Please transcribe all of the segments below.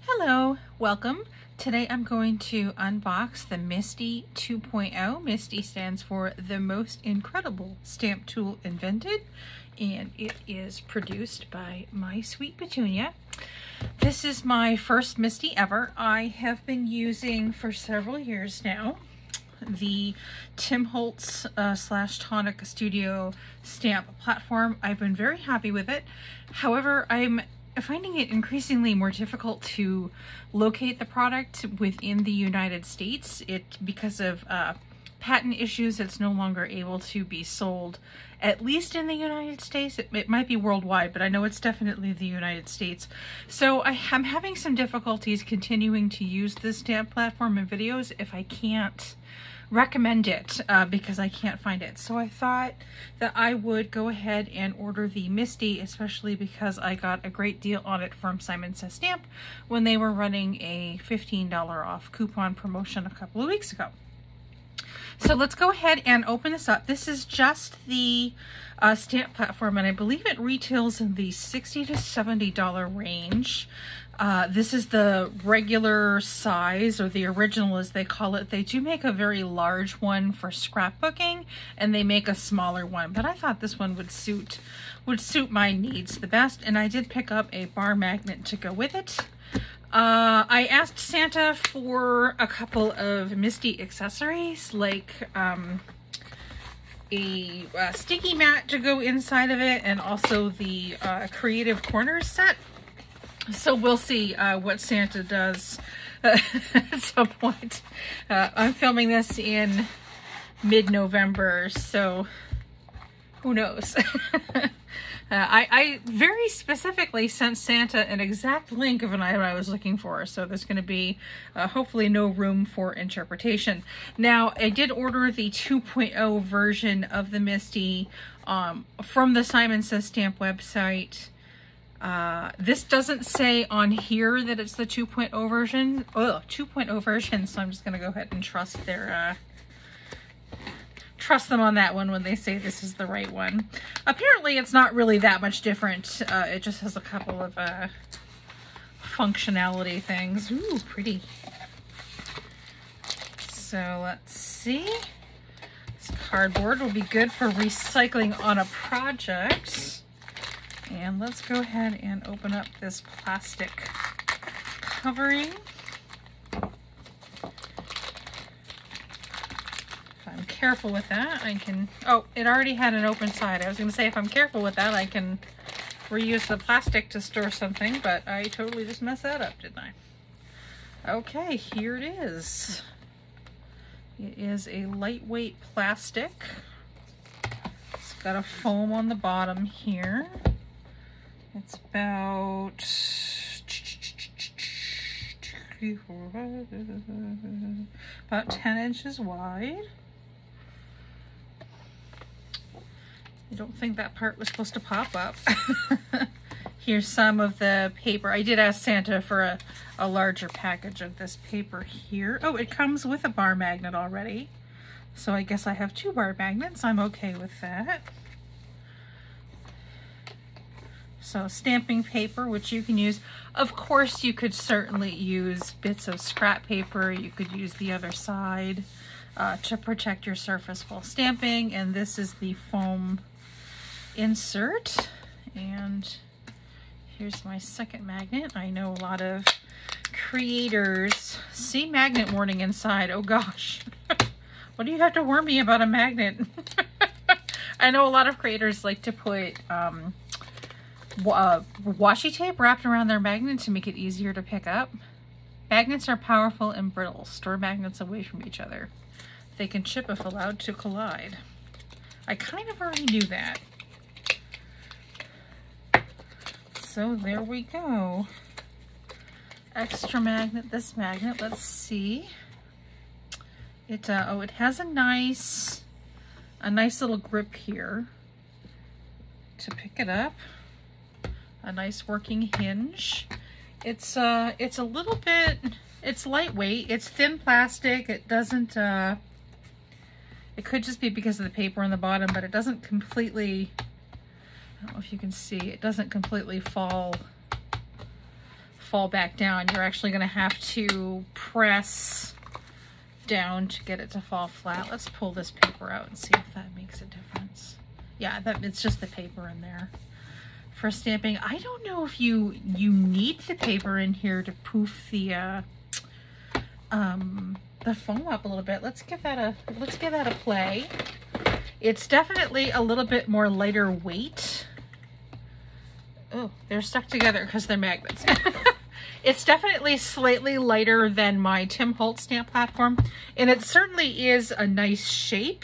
Hello, welcome. Today I'm going to unbox the MISTI 2.0. MISTI stands for the most incredible stamp tool invented, and it is produced by My Sweet Petunia. This is my first MISTI ever. I have been using for several years now the Tim Holtz / Tonic Studio stamp platform. I've been very happy with it. However, I'm finding it increasingly more difficult to locate the product within the United States. Because of patent issues, it's no longer able to be sold, at least in the United States. It might be worldwide, but I know it's definitely the United States. So I'm having some difficulties continuing to use this stamp platform in videos if I can't recommend it because I can't find it. So I thought that I would go ahead and order the MISTI, especially because I got a great deal on it from Simon Says Stamp when they were running a $15 off coupon promotion a couple of weeks ago. So let's go ahead and open this up. This is just the stamp platform, and I believe it retails in the $60 to $70 range. This is the regular size, or the original as they call it. They do make a very large one for scrapbooking, and they make a smaller one, but I thought this one would suit my needs the best, and I did pick up a bar magnet to go with it. I asked Santa for a couple of MISTI accessories, like a sticky mat to go inside of it, and also the Creative Corners set. So we'll see what Santa does at some point. I'm filming this in mid-November, so who knows? I very specifically sent Santa an exact link of an item I was looking for, so there's going to be hopefully no room for interpretation. Now, I did order the 2.0 version of the MISTI from the Simon Says Stamp website. This doesn't say on here that it's the 2.0 version. 2.0 version, so I'm just going to go ahead and trust them on that one when they say this is the right one. Apparently it's not really that much different. It just has a couple of functionality things. Ooh, pretty. So let's see. This cardboard will be good for recycling on a project. And let's go ahead and open up this plastic covering. If I'm careful with that, I can... Oh, it already had an open side. I was going to say, if I'm careful with that, I can reuse the plastic to store something, but I totally just messed that up, didn't I? Okay, here it is. It is a lightweight plastic. It's got a foam on the bottom here. It's about 10 inches wide. I don't think that part was supposed to pop up. Here's some of the paper. I did ask Santa for a larger package of this paper here. Oh, it comes with a bar magnet already. So I guess I have 2 bar magnets. I'm okay with that. So stamping paper, which you can use. Of course, you could certainly use bits of scrap paper. You could use the other side to protect your surface while stamping. And this is the foam insert. And here's my second magnet. I know a lot of creators see magnet warning inside. Oh gosh, what do you have to warn me about a magnet? I know a lot of creators like to put washi tape wrapped around their magnet to make it easier to pick up. Magnets are powerful and brittle. Store magnets away from each other. They can chip if allowed to collide. I kind of already knew that. So there we go. Extra magnet, this magnet, let's see. It has a nice little grip here to pick it up. A nice working hinge. It's a little bit, it's lightweight, it's thin plastic. It doesn't, it could just be because of the paper on the bottom, but it doesn't completely, I don't know if you can see, it doesn't completely fall fall back down. You're actually going to have to press down to get it to fall flat. Let's pull this paper out and see if that makes a difference. Yeah, it's just the paper in there. For stamping, I don't know if you need the paper in here to poof the foam up a little bit. Let's give that a play. It's definitely a little bit more lighter weight. Oh, they're stuck together because they're magnets. It's definitely slightly lighter than my Tim Holtz stamp platform, and it certainly is a nice shape.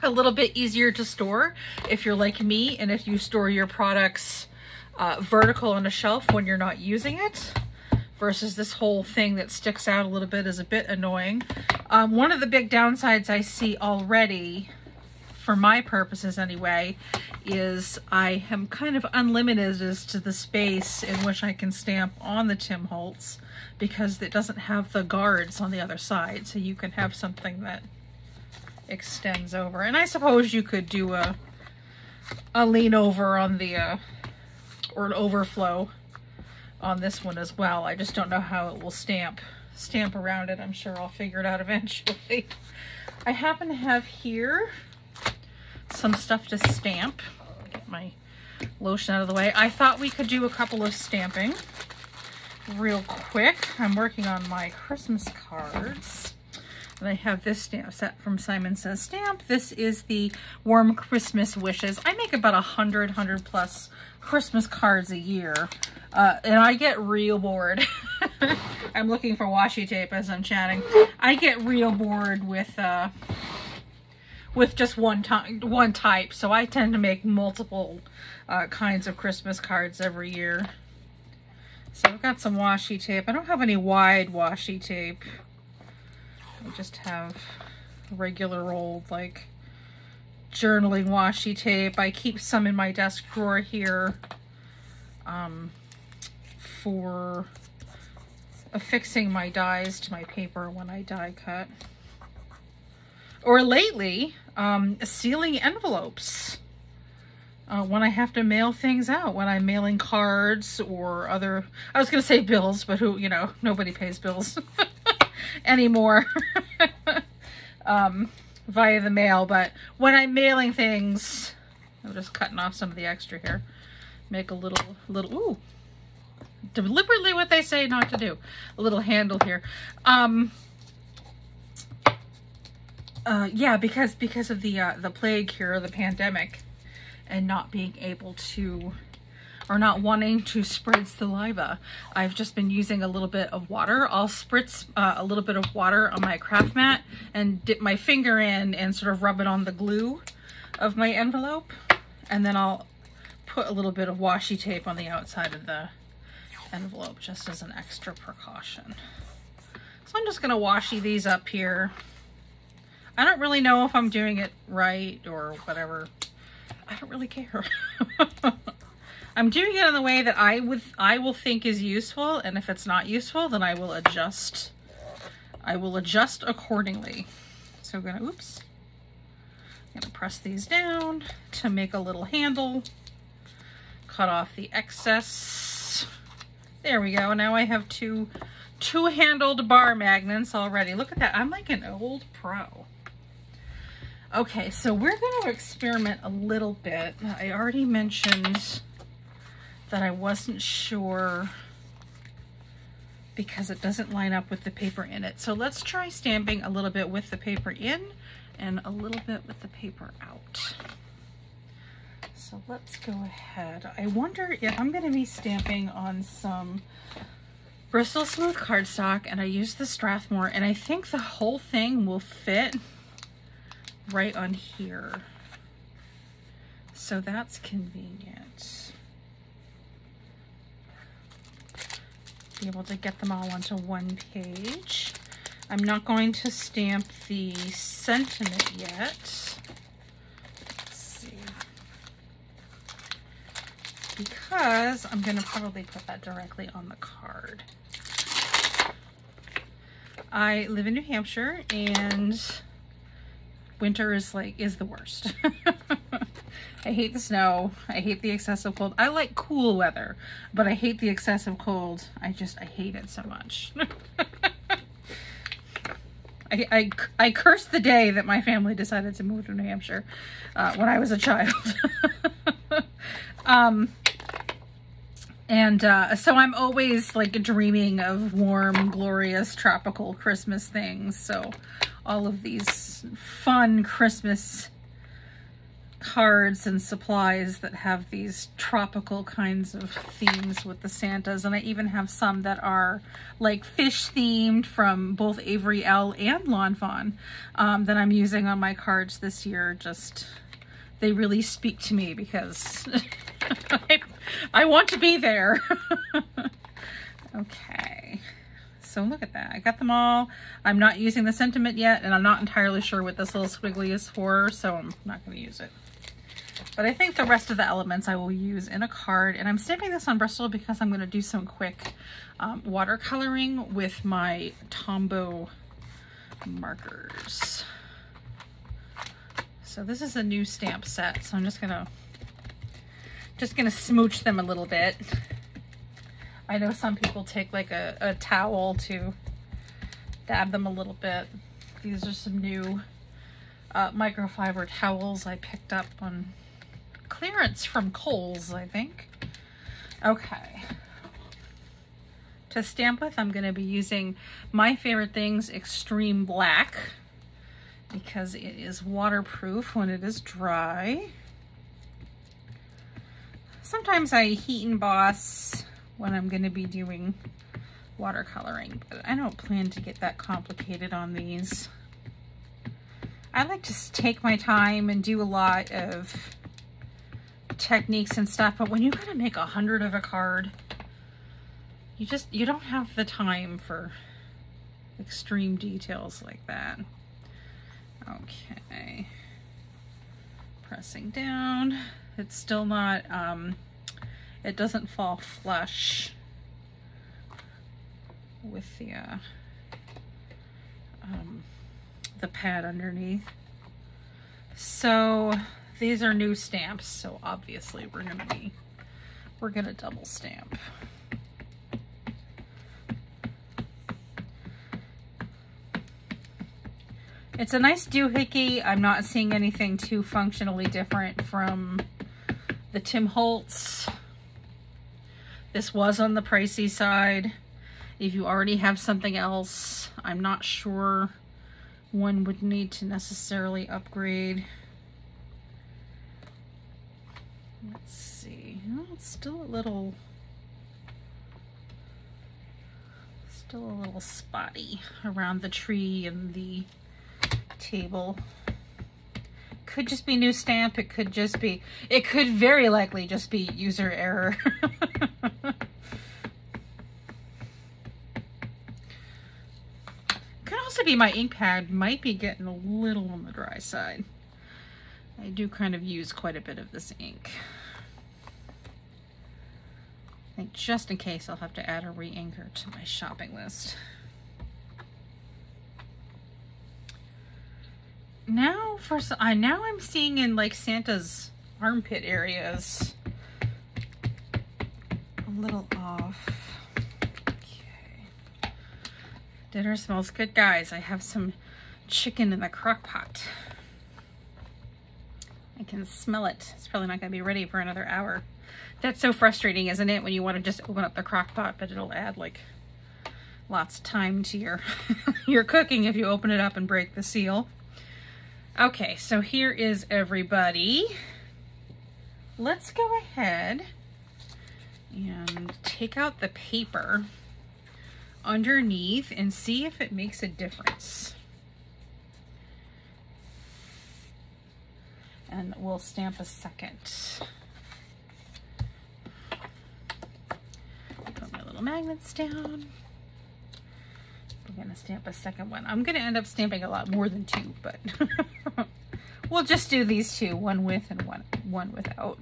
A little bit easier to store if you're like me and if you store your products vertical on a shelf when you're not using it, versus this whole thing that sticks out a little bit is a bit annoying. One of the big downsides I see already, for my purposes anyway, is I am kind of unlimited as to the space in which I can stamp on the Tim Holtz, because it doesn't have the guards on the other side, so you can have something that extends over. And I suppose you could do a lean over on the or an overflow on this one as well. I just don't know how it will stamp around it. I'm sure I'll figure it out eventually. I happen to have here some stuff to stamp. Get my lotion out of the way. I thought we could do a couple of stamping real quick. I'm working on my Christmas cards. And I have this stamp set from Simon Says Stamp. This is the Warm Christmas Wishes. I make about 100 plus Christmas cards a year. And I get real bored. I'm looking for washi tape as I'm chatting. I get real bored with just one type. So I tend to make multiple kinds of Christmas cards every year. So I've got some washi tape. I don't have any wide washi tape. I just have regular old, like, journaling washi tape. I keep some in my desk drawer here for affixing my dies to my paper when I die cut. Or lately, sealing envelopes when I have to mail things out, when I'm mailing cards or other, I was going to say bills, but who, you know, nobody pays bills anymore via the mail. But when I'm mailing things, I'm just cutting off some of the extra here. Make a little, ooh, deliberately what they say not to do. A little handle here. Yeah, because of the plague here, the pandemic, and not being able to, or not wanting to spread saliva, I've just been using a little bit of water. I'll spritz a little bit of water on my craft mat and dip my finger in and sort of rub it on the glue of my envelope. And then I'll put a little bit of washi tape on the outside of the envelope just as an extra precaution. So I'm just gonna washi these up here. I don't really know if I'm doing it right or whatever. I don't really care. I'm doing it in the way that I will think is useful, and if it's not useful, then I will adjust. I will adjust accordingly. So I'm gonna, oops. I'm gonna press these down to make a little handle. Cut off the excess. There we go. Now I have two-handled bar magnets already. Look at that. I'm like an old pro. Okay, so we're going to experiment a little bit. I already mentioned that I wasn't sure because it doesn't line up with the paper in it. So let's try stamping a little bit with the paper in and a little bit with the paper out. So let's go ahead. I wonder if I'm going to be stamping on some Bristol Smooth cardstock, and I use the Strathmore, and I think the whole thing will fit right on here. So that's convenient. Be able to get them all onto one page. I'm not going to stamp the sentiment yet. Let's see. Because I'm going to probably put that directly on the card. I live in New Hampshire, and winter is the worst. I hate the snow. I hate the excessive cold. I like cool weather, but I hate the excessive cold. I hate it so much. I cursed the day that my family decided to move to New Hampshire when I was a child. So I'm always like dreaming of warm, glorious, tropical Christmas things. So all of these fun Christmas cards and supplies that have these tropical kinds of themes with the Santas, and I even have some that are like fish themed from both Avery Elle and Lawn Fawn that I'm using on my cards this year. Just they really speak to me because I want to be there. Okay, so look at that. I got them all. I'm not using the sentiment yet, and I'm not entirely sure what this little squiggly is for, so I'm not going to use it. But I think the rest of the elements I will use in a card. And I'm stamping this on Bristol because I'm going to do some quick watercoloring with my Tombow markers. So this is a new stamp set, so I'm just gonna smooch them a little bit. I know some people take like a towel to dab them a little bit. These are some new microfiber towels I picked up on clearance from Kohl's, I think. Okay. To stamp with, I'm going to be using My Favorite Things Extreme Black because it is waterproof when it is dry. Sometimes I heat emboss when I'm going to be doing watercoloring, but I don't plan to get that complicated on these. I like to take my time and do a lot of techniques and stuff, but when you gotta make 100 of a card, you don't have the time for extreme details like that. Okay, pressing down. It's still not it doesn't fall flush with the pad underneath. So these are new stamps, so obviously we're gonna double stamp. It's a nice doohickey. I'm not seeing anything too functionally different from the Tim Holtz. This was on the pricey side. If you already have something else, I'm not sure one would need to necessarily upgrade. Let's see. Oh, it's still a little spotty around the tree and the table. Could just be new stamp. It could very likely just be user error. Could also be my ink pad might be getting a little on the dry side. I do kind of use quite a bit of this ink. I think just in case I'll have to add a re-inker to my shopping list. Now I'm seeing in like Santa's armpit areas a little off. Okay. Dinner smells good, guys. I have some chicken in the crock pot. I can smell it. It's probably not going to be ready for another hour. That's so frustrating, isn't it? When you want to just open up the crock pot, but it'll add like lots of time to your your cooking if you open it up and break the seal. Okay, so here is everybody. Let's go ahead and take out the paper underneath and see if it makes a difference. And we'll stamp a second. Put my little magnets down. We're gonna stamp a second one. I'm gonna end up stamping a lot more than two, but we'll just do these two, one with and one without.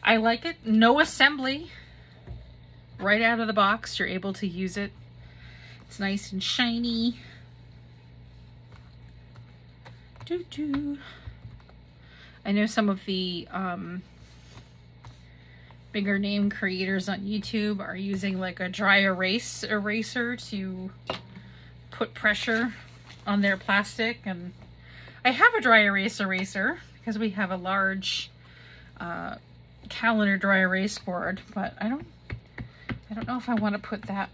I like it. No assembly. Right out of the box, you're able to use it. It's nice and shiny. I know some of the bigger name creators on YouTube are using like a dry erase eraser to put pressure on their plastic, and I have a dry erase eraser because we have a large calendar dry erase board, but I don't know if I want to put that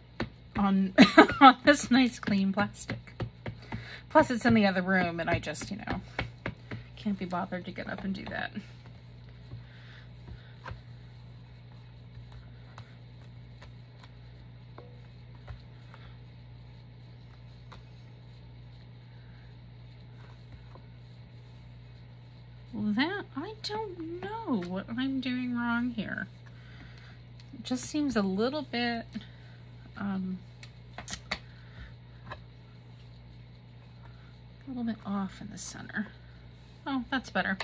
on on this nice clean plastic. Plus it's in the other room and I just, you know, can't be bothered to get up and do that. Well, that, I don't know what I'm doing wrong here. It just seems a little bit, off in the center. Oh, that's better.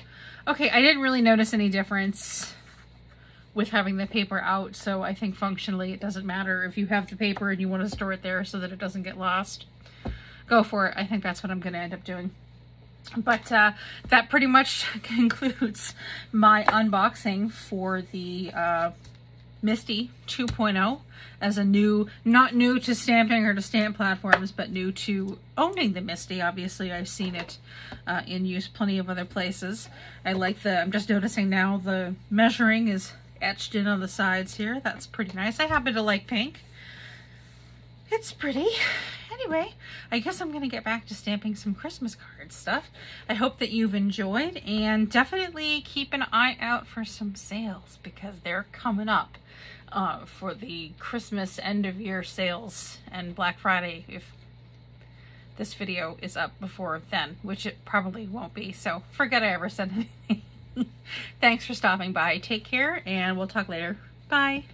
Okay, I didn't really notice any difference with having the paper out, so I think functionally it doesn't matter. If you have the paper and you want to store it there so that it doesn't get lost, go for it. I think that's what I'm going to end up doing. But that pretty much concludes my unboxing for the MISTI 2.0 as a new, not new to stamping or to stamp platforms, but new to owning the MISTI. Obviously, I've seen it in use plenty of other places. I like the, I'm just noticing now the measuring is etched in on the sides here. That's pretty nice. I happen to like pink. It's pretty. Anyway, I guess I'm going to get back to stamping some Christmas card stuff. I hope that you've enjoyed, and definitely keep an eye out for some sales because they're coming up for the Christmas end of year sales and Black Friday if this video is up before then, which it probably won't be. So forget I ever said anything. Thanks for stopping by. Take care and we'll talk later. Bye.